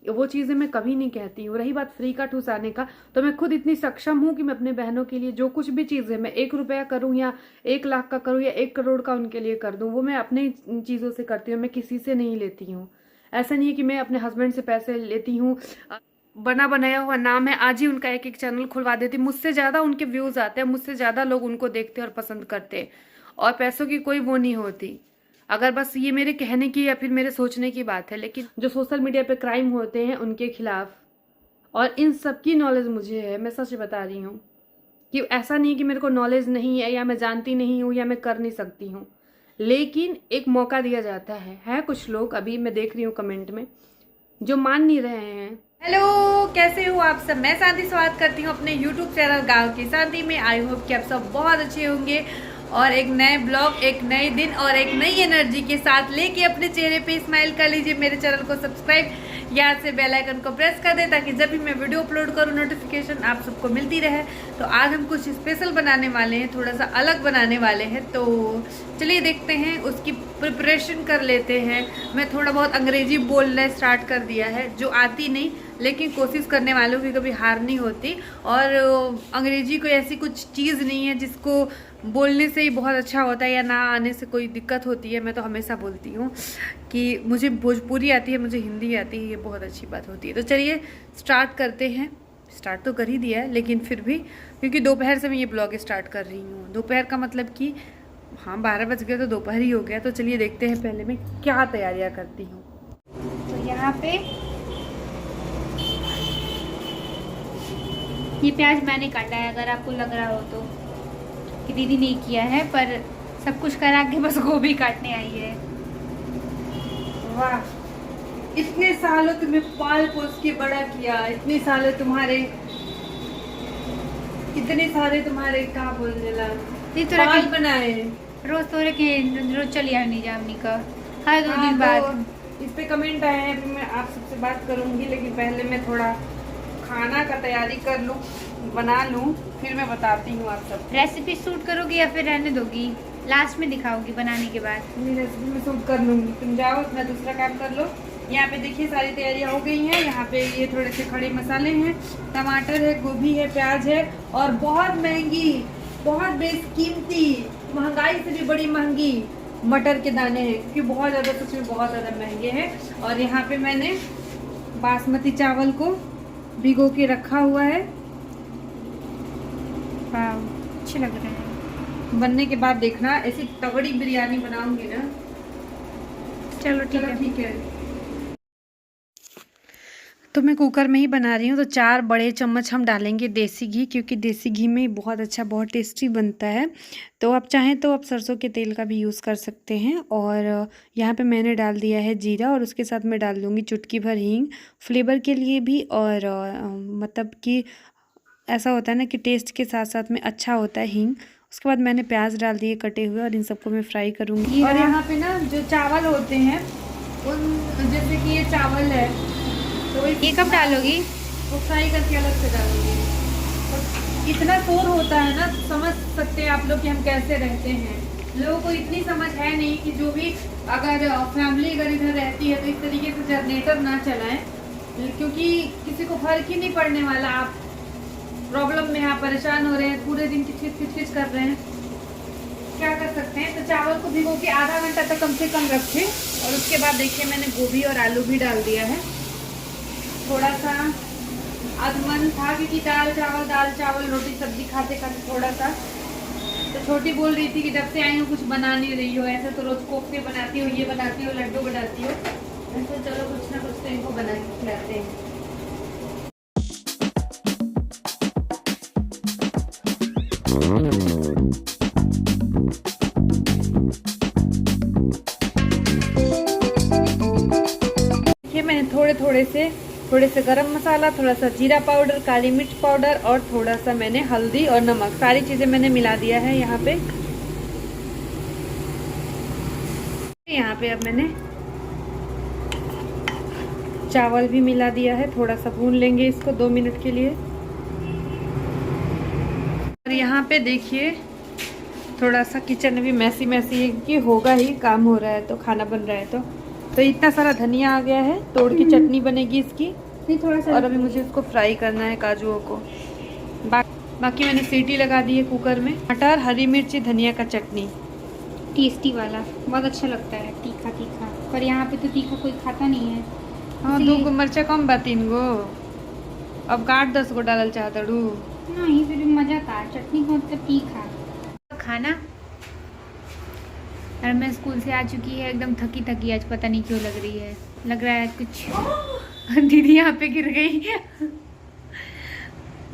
वो चीज़ें मैं कभी नहीं कहती हूँ। रही बात फ्री का ठूस आने का, तो मैं खुद इतनी सक्षम हूँ कि मैं अपने बहनों के लिए जो कुछ भी चीज़ है, मैं 1 रुपया करूँ या 1 लाख का करूँ या 1 करोड़ का उनके लिए कर दूँ, वो मैं अपने चीज़ों से करती हूँ, मैं किसी से नहीं लेती हूँ। ऐसा नहीं है कि मैं अपने हस्बैंड से पैसे लेती हूँ, बना बनाया हुआ नाम है, आज ही उनका एक चैनल खुलवा देती, मुझसे ज़्यादा उनके व्यूज़ आते हैं, मुझसे ज़्यादा लोग उनको देखते और पसंद करते हैं, और पैसों की कोई वो नहीं होती। अगर बस ये मेरे कहने की या फिर मेरे सोचने की बात है, लेकिन जो सोशल मीडिया पे क्राइम होते हैं उनके खिलाफ, और इन सब की नॉलेज मुझे है, मैं सच बता रही हूँ कि ऐसा नहीं कि मेरे को नॉलेज नहीं है या मैं जानती नहीं हूँ या मैं कर नहीं सकती हूँ, लेकिन एक मौका दिया जाता है कुछ लोग, अभी मैं देख रही हूँ कमेंट में, जो मान नहीं रहे हैं। हेलो, कैसे हो आप सब? मैं शांति स्वागत करती हूँ अपने YouTube चैनल गांव की शांति में। आई होप कि आप सब बहुत अच्छे होंगे और एक नए ब्लॉग, एक नए दिन और एक नई एनर्जी के साथ लेके अपने चेहरे पे स्माइल कर लीजिए। मेरे चैनल को सब्सक्राइब, याद से बेल आइकन को प्रेस कर दे ताकि जब भी मैं वीडियो अपलोड करूँ नोटिफिकेशन आप सबको मिलती रहे। तो आज हम कुछ स्पेशल बनाने वाले हैं, थोड़ा सा अलग बनाने वाले हैं, तो चलिए देखते हैं, उसकी प्रिपरेशन कर लेते हैं। मैं थोड़ा बहुत अंग्रेजी बोलना स्टार्ट कर दिया है, जो आती नहीं, लेकिन कोशिश करने वालों की कभी हार नहीं होती। और अंग्रेजी कोई ऐसी कुछ चीज़ नहीं है जिसको बोलने से ही बहुत अच्छा होता है या ना आने से कोई दिक्कत होती है। मैं तो हमेशा बोलती हूँ कि मुझे भोजपुरी आती है, मुझे हिंदी आती है, ये बहुत अच्छी बात होती है। तो चलिए स्टार्ट करते हैं। स्टार्ट तो कर ही दिया है, लेकिन फिर भी क्योंकि दोपहर से मैं ये ब्लॉग स्टार्ट कर रही हूँ, दोपहर का मतलब कि हाँ 12 बज गए तो दोपहर ही हो गया। तो चलिए देखते हैं पहले मैं क्या तैयारियाँ करती हूँ। तो यहाँ पे ये प्याज मैंने काटा है, अगर आपको लग रहा हो तो कि दीदी ने किया है, पर सब कुछ करा के बस गोभी काटने आई है। वाह, इतने सालों तुम्हें पाल पोस के बड़ा किया, इतने सालों तुम्हारे इतने सारे तुम्हारे क्या बोलने लगा बाल बनाए, रोज तो के रोज चली आनी जामनी का हर 2 दिन तो बाद। इस पे कमेंट आए हैं, फिर मैं आप सबसे बात करूंगी, लेकिन पहले मैं थोड़ा खाना का तैयारी कर लूं, बना लूं, फिर मैं बताती हूँ आप सब। रेसिपी शूट करोगी या फिर रहने दोगी? लास्ट में दिखाओगी बनाने के बाद? रेसिपी में शूट कर लूंगी, तुम जाओ अपना दूसरा काम कर लो। यहाँ पे देखिए सारी तैयारियाँ हो गई हैं। यहाँ पे ये थोड़े से खड़े मसाले हैं, टमाटर है, गोभी है, प्याज है, और बहुत महंगी, बहुत बेशकीमती, महंगाई से भी बड़ी महंगी मटर के दाने हैं, क्योंकि बहुत ज़्यादा, सच में बहुत ज़्यादा महंगे हैं। और यहाँ पे मैंने बासमती चावल को भिगो के रखा हुआ है। अच्छे लग रहे हैं। बनने के बाद देखना, ऐसी तगड़ी बिरयानी बनाऊंगी ना। चलो ठीक है। तो मैं कुकर में ही बना रही हूँ, तो 4 बड़े चम्मच हम डालेंगे देसी घी, क्योंकि देसी घी में बहुत अच्छा, बहुत टेस्टी बनता है। तो आप चाहें तो आप सरसों के तेल का भी यूज़ कर सकते हैं। और यहाँ पे मैंने डाल दिया है जीरा, और उसके साथ मैं डाल दूँगी चुटकी भर हींग, फ्लेवर के लिए भी, और मतलब कि ऐसा होता है ना कि टेस्ट के साथ साथ में अच्छा होता है हींग। उसके बाद मैंने प्याज डाल दिए कटे हुए, और इन सबको मैं फ्राई करूँगी। और यहाँ पे ना जो चावल होते हैं, उन जैसे कि ये चावल है, तो ये कब डालोगी? वो फ्राई करके अलग से डालूंगी। तो इतना शोर होता है ना, समझ सकते हैं आप लोग कि हम कैसे रहते हैं। लोगों को इतनी समझ है नहीं कि जो भी अगर फैमिली अगर इधर रहती है तो इस तरीके से जनरेटर ना चलाएं, क्योंकि किसी को फर्क ही नहीं पड़ने वाला। आप प्रॉब्लम में आप परेशान हो रहे हैं, पूरे दिन किच कर रहे हैं, क्या कर सकते हैं। तो चावल को भिगो के आधा घंटा तक कम से कम रखें। और उसके बाद देखिए मैंने गोभी और आलू भी डाल दिया है। थोड़ा सा आज मन था क्योंकि दाल चावल रोटी सब्जी खाते खाते थोड़ा सा, तो छोटी बोल रही थी कि जब से आई हूँ कुछ बना नहीं रही हो, ऐसे तो रोज कोफ्ते बनाती हो, ये बनाती हो, लड्डू बनाती हो, ऐसे चलो कुछ ना कुछ तो इनको बना के खिलाते हैं। देखिए मैंने थोड़े से गरम मसाला, थोड़ा सा जीरा पाउडर, काली मिर्च पाउडर, और थोड़ा सा मैंने हल्दी और नमक, सारी चीज़ें मैंने मिला दिया है यहाँ पे। यहाँ पे अब मैंने चावल भी मिला दिया है, थोड़ा सा भून लेंगे इसको 2 मिनट के लिए। और यहाँ पे देखिए थोड़ा सा किचन भी मैसी मैसी, कि होगा ही, काम हो रहा है तो, खाना बन रहा है तो तो इतना सारा धनिया आ गया है, तोड़ की चटनी बनेगी इसकी। नहीं थोड़ा सा, और अभी मुझे इसको फ्राई करना है काजुओं को। बाकी मैंने सीटी लगा दी है कुकर में। मटर, हरी मिर्ची, धनिया का चटनी, टेस्टी वाला बहुत अच्छा लगता है, तीखा तीखा। पर यहाँ पे तो तीखा कोई खाता नहीं है। हाँ, 2 गो मिर्चा कम बा, 3 गो। अब काट 10 गो डालल चाहता डू। नहीं फिर भी मजा था, चटनी का मतलब तीखा खाना। और मैं स्कूल से आ चुकी है, एकदम थकी थकी आज, पता नहीं क्यों लग रही है, लग रहा है कुछ दीदी यहाँ पे गिर गई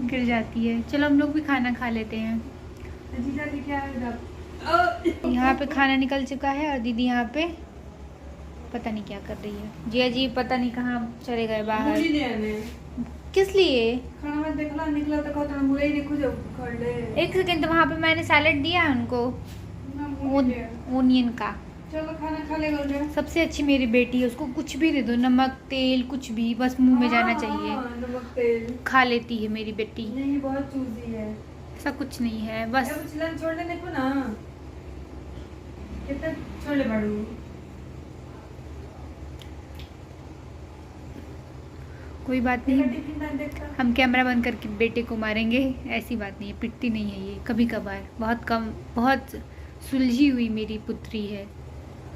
गिर जाती है। चलो हम लोग भी खाना खा लेते हैं। यहाँ पे खाना निकल चुका है और दीदी यहाँ पे पता नहीं क्या कर रही है। जिया जी पता नहीं कहाँ चले गए बाहर। किस लिए? खाना में देखला निकला तो कहता हूं मुरई देखो जब कर ले। एक सेकंड, तो वहाँ पे मैंने सैलेड दिया है उनको, ओनियन का। चलो खाना खा ले गए। सबसे अच्छी मेरी बेटी है, उसको कुछ भी दे दो, नमक तेल कुछ भी, बस मुंह में जाना चाहिए। नमक तेल खा लेती है मेरी बेटी। नहीं, बहुत चूजी है। ऐसा कुछ नहीं है, बस छोड़ने देखो ना कितना छोले बड़ू। कोई बात नहीं, हम कैमरा बंद करके बेटे को मारेंगे, ऐसी बात नहीं है, पिटती नहीं है ये, कभी कभार, बहुत कम। बहुत सुलझी हुई मेरी पुत्री है,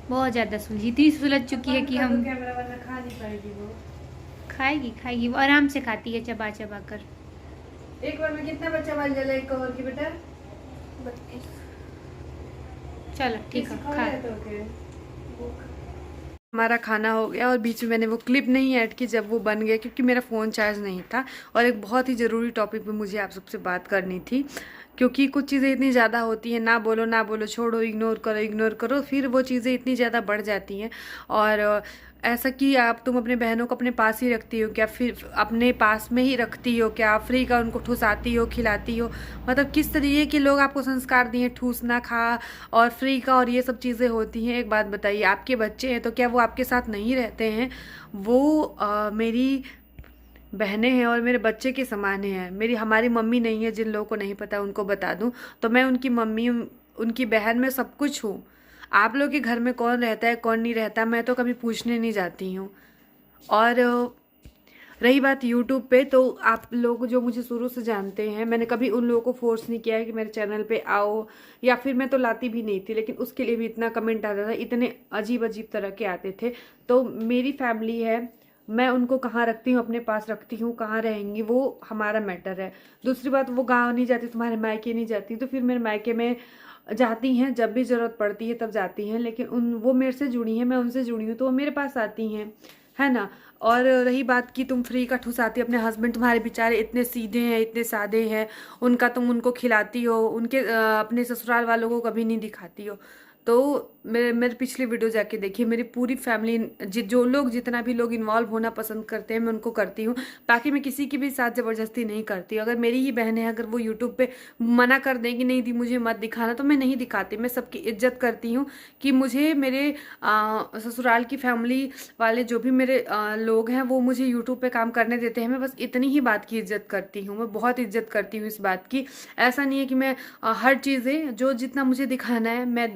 बहुत ज़्यादा सुलझी, इतनी सुलझ चुकी है कि हम कैमरा वरना खा नहीं पाएगी वो। खाएगी खाएगी, वो आराम से खाती है चबा चबा कर। एक बार में कितना बच्चा बन जाला एक कवर की बेटा? 32। चलो ठीक है, खा। हमारा खाना हो गया और बीच में मैंने वो क्लिप नहीं ऐड की जब वो बन गया, क्योंकि मेरा फ़ोन चार्ज नहीं था और एक बहुत ही ज़रूरी टॉपिक पे मुझे आप सबसे बात करनी थी। क्योंकि कुछ चीज़ें इतनी ज़्यादा होती हैं, ना बोलो छोड़ो, इग्नोर करो, फिर वो चीज़ें इतनी ज़्यादा बढ़ जाती हैं। और ऐसा कि आप तुम अपने बहनों को अपने पास ही रखती हो क्या, फिर अपने पास में ही रखती हो क्या, फ्री का उनको ठुसाती हो, खिलाती हो? मतलब किस तरीके के लोग आपको संस्कार दिए, ठूसना खा और फ्री का और ये सब चीज़ें होती हैं। एक बात बताइए, आपके बच्चे हैं तो क्या वो आपके साथ नहीं रहते हैं? वो मेरी बहनें हैं और मेरे बच्चे के समान हैं। हमारी मम्मी नहीं है, जिन लोगों को नहीं पता उनको बता दूं तो मैं उनकी मम्मी, उनकी बहन में सब कुछ हूँ। आप लोग के घर में कौन रहता है कौन नहीं रहता मैं तो कभी पूछने नहीं जाती हूँ। और रही बात यूट्यूब पे, तो आप लोग जो मुझे शुरू से जानते हैं, मैंने कभी उन लोगों को फोर्स नहीं किया है कि मेरे चैनल पे आओ, या फिर मैं तो लाती भी नहीं थी, लेकिन उसके लिए भी इतना कमेंट आता था, इतने अजीब अजीब तरह के आते थे। तो मेरी फैमिली है, मैं उनको कहाँ रखती हूँ, अपने पास रखती हूँ, कहाँ रहेंगी वो हमारा मैटर है। दूसरी बात, वो गाँव नहीं जाती, तुम्हारे मायके नहीं जाती, तो फिर मेरे मायके में जाती हैं, जब भी ज़रूरत पड़ती है तब जाती हैं, लेकिन वो मेरे से जुड़ी हैं, मैं उनसे जुड़ी हूँ, तो वो मेरे पास आती हैं, है ना। और रही बात कि तुम फ्री का ठुसाती, अपने हस्बैंड तुम्हारे बेचारे इतने सीधे हैं, इतने सादे हैं, तुम उनको खिलाती हो, उनके अपने ससुराल वालों को कभी नहीं दिखाती हो। तो मेरे पिछली वीडियो जाके देखिए, मेरी पूरी फैमिली, जो लोग जितना भी लोग इन्वॉल्व होना पसंद करते हैं मैं उनको करती हूँ। बाकी मैं किसी की भी साथ ज़बरदस्ती नहीं करती। अगर मेरी ही बहन है, अगर वो यूट्यूब पे मना कर देंगी नहीं दी मुझे मत दिखाना, तो मैं नहीं दिखाती। मैं सबकी इज्जत करती हूँ कि मुझे मेरे ससुराल की फैमिली वाले जो भी मेरे लोग हैं वो मुझे यूट्यूब पे काम करने देते हैं। मैं बस इतनी ही बात की इज्जत करती हूँ, मैं बहुत इज्जत करती हूँ इस बात की। ऐसा नहीं है कि मैं हर चीज़ें जो जितना मुझे दिखाना है मैं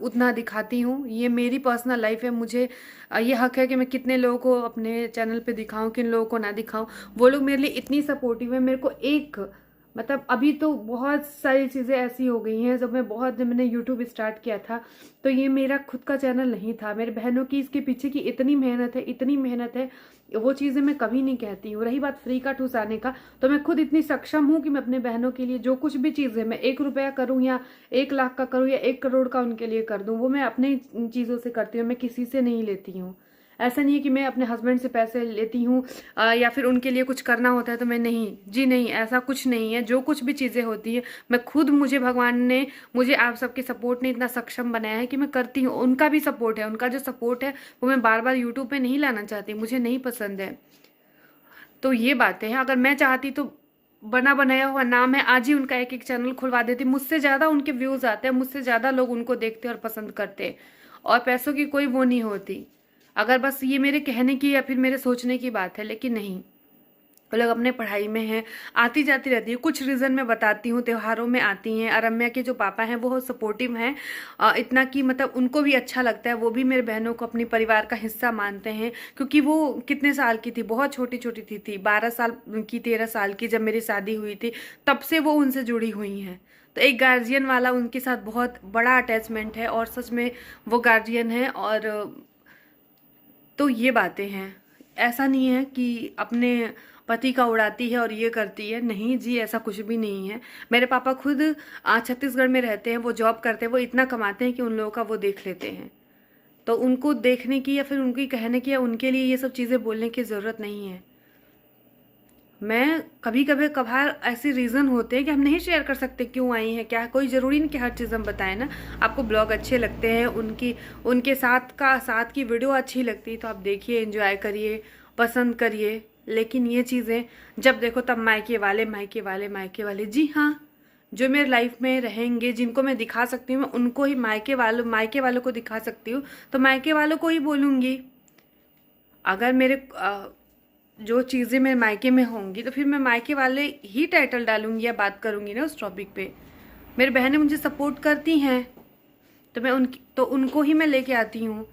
उतना दिखाती हूँ। ये मेरी पर्सनल लाइफ है, मुझे ये हक है कि मैं कितने लोगों को अपने चैनल पे दिखाऊं, किन लोगों को ना दिखाऊं। वो लोग मेरे लिए इतनी सपोर्टिव है। मेरे को मतलब अभी तो बहुत सारी चीज़ें ऐसी हो गई हैं, जब मैंने यूट्यूब स्टार्ट किया था तो ये मेरा खुद का चैनल नहीं था। मेरे बहनों की इसके पीछे की इतनी मेहनत है, वो चीज़ें मैं कभी नहीं कहती हूँ। रही बात फ्री का ठुसाने का, तो मैं खुद इतनी सक्षम हूँ कि मैं अपने बहनों के लिए जो कुछ भी चीज़ है, मैं 1 रुपया करूँ या 1 लाख का करूँ या 1 करोड़ का उनके लिए कर दूँ, वो मैं अपने चीज़ों से करती हूँ, मैं किसी से नहीं लेती हूँ। ऐसा नहीं है कि मैं अपने हस्बैंड से पैसे लेती हूँ या फिर उनके लिए कुछ करना होता है तो मैं नहीं, जी नहीं, ऐसा कुछ नहीं है। जो कुछ भी चीज़ें होती है मैं खुद, भगवान ने, मुझे आप सबके सपोर्ट ने इतना सक्षम बनाया है कि मैं करती हूँ। उनका भी सपोर्ट है, उनका जो सपोर्ट है वो मैं बार बार यूट्यूब पे नहीं लाना चाहती, मुझे नहीं पसंद है। तो ये बातें हैं, अगर मैं चाहती तो बना बनाया हुआ नाम है, आज ही उनका एक चैनल खुलवा देती। मुझसे ज़्यादा उनके व्यूज़ आते हैं, मुझसे ज़्यादा लोग उनको देखते और पसंद करते, और पैसों की कोई वो नहीं होती। अगर बस ये मेरे कहने की या फिर मेरे सोचने की बात है, लेकिन नहीं, वो लोग अपने पढ़ाई में हैं, आती जाती रहती है, कुछ रीज़न मैं बताती हूँ, त्योहारों में आती हैं। और रम्या के जो पापा हैं वो सपोर्टिव हैं, इतना कि मतलब उनको भी अच्छा लगता है, वो भी मेरे बहनों को अपने परिवार का हिस्सा मानते हैं। क्योंकि वो कितने साल की थी, बहुत छोटी छोटी थी 12 साल की 13 साल की जब मेरी शादी हुई थी, तब से वो उनसे जुड़ी हुई हैं। तो एक गार्जियन वाला उनके साथ बहुत बड़ा अटैचमेंट है, और सच में वो गार्जियन है। और तो ये बातें हैं, ऐसा नहीं है कि अपने पति का उड़ाती है और ये करती है, नहीं जी, ऐसा कुछ भी नहीं है। मेरे पापा खुद छत्तीसगढ़ में रहते हैं, वो जॉब करते हैं, वो इतना कमाते हैं कि उन लोगों का वो देख लेते हैं। तो उनको देखने की या फिर उनकी कहने की या उनके लिए ये सब चीज़ें बोलने की ज़रूरत नहीं है। मैं कभी कभी कभार ऐसे रीज़न होते हैं कि हम नहीं शेयर कर सकते क्यों आई हैं, क्या कोई ज़रूरी नहीं कि हर चीज़ हम बताएं ना। आपको ब्लॉग अच्छे लगते हैं, उनके साथ की वीडियो अच्छी लगती है तो आप देखिए, एंजॉय करिए, पसंद करिए। लेकिन ये चीज़ें जब देखो तब मायके वाले मायके वाले मायके वाले। जी हाँ, जो मेरे लाइफ में रहेंगे, जिनको मैं दिखा सकती हूँ, मैं उनको ही मायके वालों को दिखा सकती हूँ, तो मायके वालों को ही बोलूँगी। अगर मेरे जो चीज़ें मेरे मायके में होंगी तो फिर मैं मायके वाले ही टाइटल डालूंगी या बात करूंगी ना उस टॉपिक पे। मेरी बहनें मुझे सपोर्ट करती हैं तो उनको ही मैं लेके आती हूँ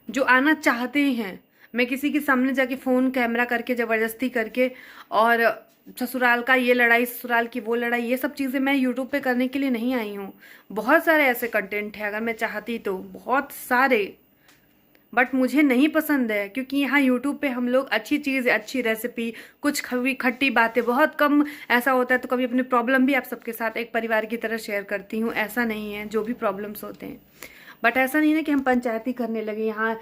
जो आना चाहते हैं। मैं किसी के सामने जाके फ़ोन कैमरा करके ज़बरदस्ती करके और ससुराल का ये लड़ाई, ससुराल की वो लड़ाई, ये सब चीज़ें मैं यूट्यूब पे करने के लिए नहीं आई हूँ। बहुत सारे ऐसे कंटेंट है, अगर मैं चाहती तो बहुत सारे, बट मुझे नहीं पसंद है। क्योंकि यहाँ यूट्यूब पे हम लोग अच्छी चीज़, अच्छी रेसिपी, कुछ खट्टी बातें, बहुत कम ऐसा होता है। तो कभी अपनी प्रॉब्लम भी आप सबके साथ एक परिवार की तरह शेयर करती हूँ, ऐसा नहीं है, जो भी प्रॉब्लम्स होते हैं। बट ऐसा नहीं है कि हम पंचायती करने लगे, यहाँ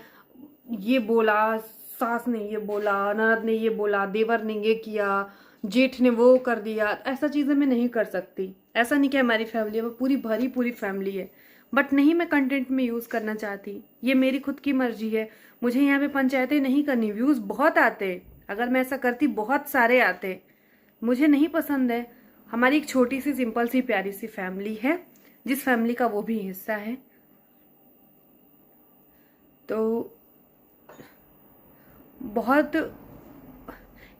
ये बोला, सास ने ये बोला, ननद ने ये बोला, देवर ने ये किया, जेठ ने वो कर दिया। ऐसा चीज़ें मैं नहीं कर सकती। ऐसा नहीं कि हमारी फैमिली है, वो पूरी फैमिली है, बट नहीं मैं कंटेंट में यूज़ करना चाहती। ये मेरी खुद की मर्जी है। मुझे यहाँ पे पंचायतें नहीं करनी। व्यूज़ बहुत आते, अगर मैं ऐसा करती बहुत सारे आते, मुझे नहीं पसंद है। हमारी एक छोटी सी सिंपल सी प्यारी सी फैमिली है, जिस फैमिली का वो भी हिस्सा है। तो बहुत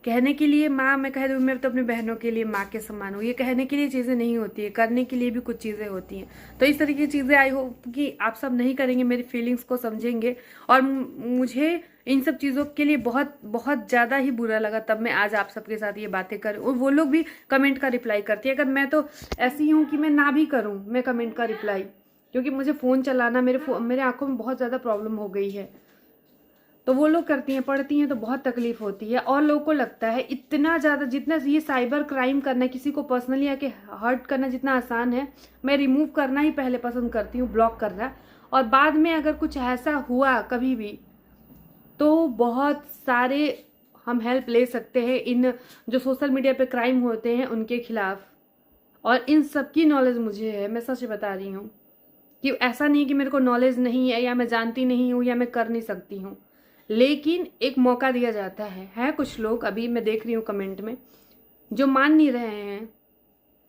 कहने के लिए माँ, मैं कह दूँ मैं तो अपनी बहनों के लिए माँ के समान हूँ, ये कहने के लिए चीज़ें नहीं होती है, करने के लिए भी कुछ चीज़ें होती हैं। तो इस तरीके की चीज़ें आई होप कि आप सब नहीं करेंगे, मेरी फीलिंग्स को समझेंगे। और मुझे इन सब चीज़ों के लिए बहुत बहुत ज़्यादा ही बुरा लगा, तब मैं आज आप सबके साथ ये बातें करूँ। और वो लोग भी कमेंट का रिप्लाई करती है। अगर मैं तो ऐसी हूँ कि मैं ना भी करूँ मैं कमेंट का रिप्लाई, क्योंकि मुझे फ़ोन चलाना, मेरे आँखों में बहुत ज़्यादा प्रॉब्लम हो गई है। तो वो लोग करती हैं, पढ़ती हैं, तो बहुत तकलीफ होती है। और लोगों को लगता है इतना ज़्यादा, जितना ये साइबर क्राइम करना, किसी को पर्सनली आके हर्ट करना जितना आसान है, मैं रिमूव करना ही पहले पसंद करती हूँ, ब्लॉक करना। और बाद में अगर कुछ ऐसा हुआ कभी भी तो बहुत सारे हम हेल्प ले सकते हैं इन जो सोशल मीडिया पे क्राइम होते हैं उनके खिलाफ। और इन सब की नॉलेज मुझे है, मैं सच बता रही हूँ कि ऐसा नहीं कि मेरे को नॉलेज नहीं है या मैं जानती नहीं हूँ या मैं कर नहीं सकती हूँ। लेकिन एक मौका दिया जाता है कुछ लोग, अभी मैं देख रही हूँ कमेंट में, जो मान नहीं रहे हैं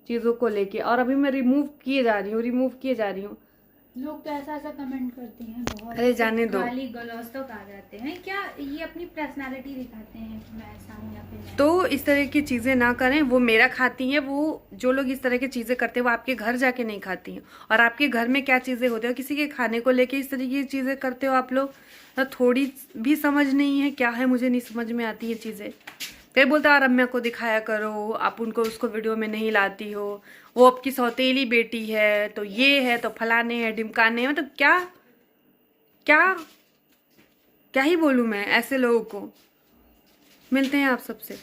चीज़ों को लेके। और अभी मैं रिमूव किए जा रही हूँ। लोग तो ऐसा कमेंट करते हैं, बहुत अरे जाने दो, गाली गलौज तक आ जाते हैं। क्या ये अपनी पर्सनालिटी दिखाते हैं कि मैं ऐसा हूँ या फिर मैं? तो इस तरह की चीज़ें ना करें। वो मेरा खाती हैं, वो जो लोग इस तरह की चीज़ें करते हैं वो आपके घर जाके नहीं खाती हैं। और आपके घर में क्या चीज़ें होती है, किसी के खाने को लेके इस तरीके की चीज़ें करते हो आप लोग, तो थोड़ी भी समझ नहीं है क्या है, मुझे नहीं समझ में आती है चीज़ें। फिर बोलता है रम्या को दिखाया करो, आप उसको वीडियो में नहीं लाती हो, वो आपकी सौतेली बेटी है, तो ये है, तो फलाने हैं, ढिमकाने हैं। मतलब क्या क्या क्या ही बोलूँ मैं ऐसे लोगों को। मिलते हैं आप सबसे।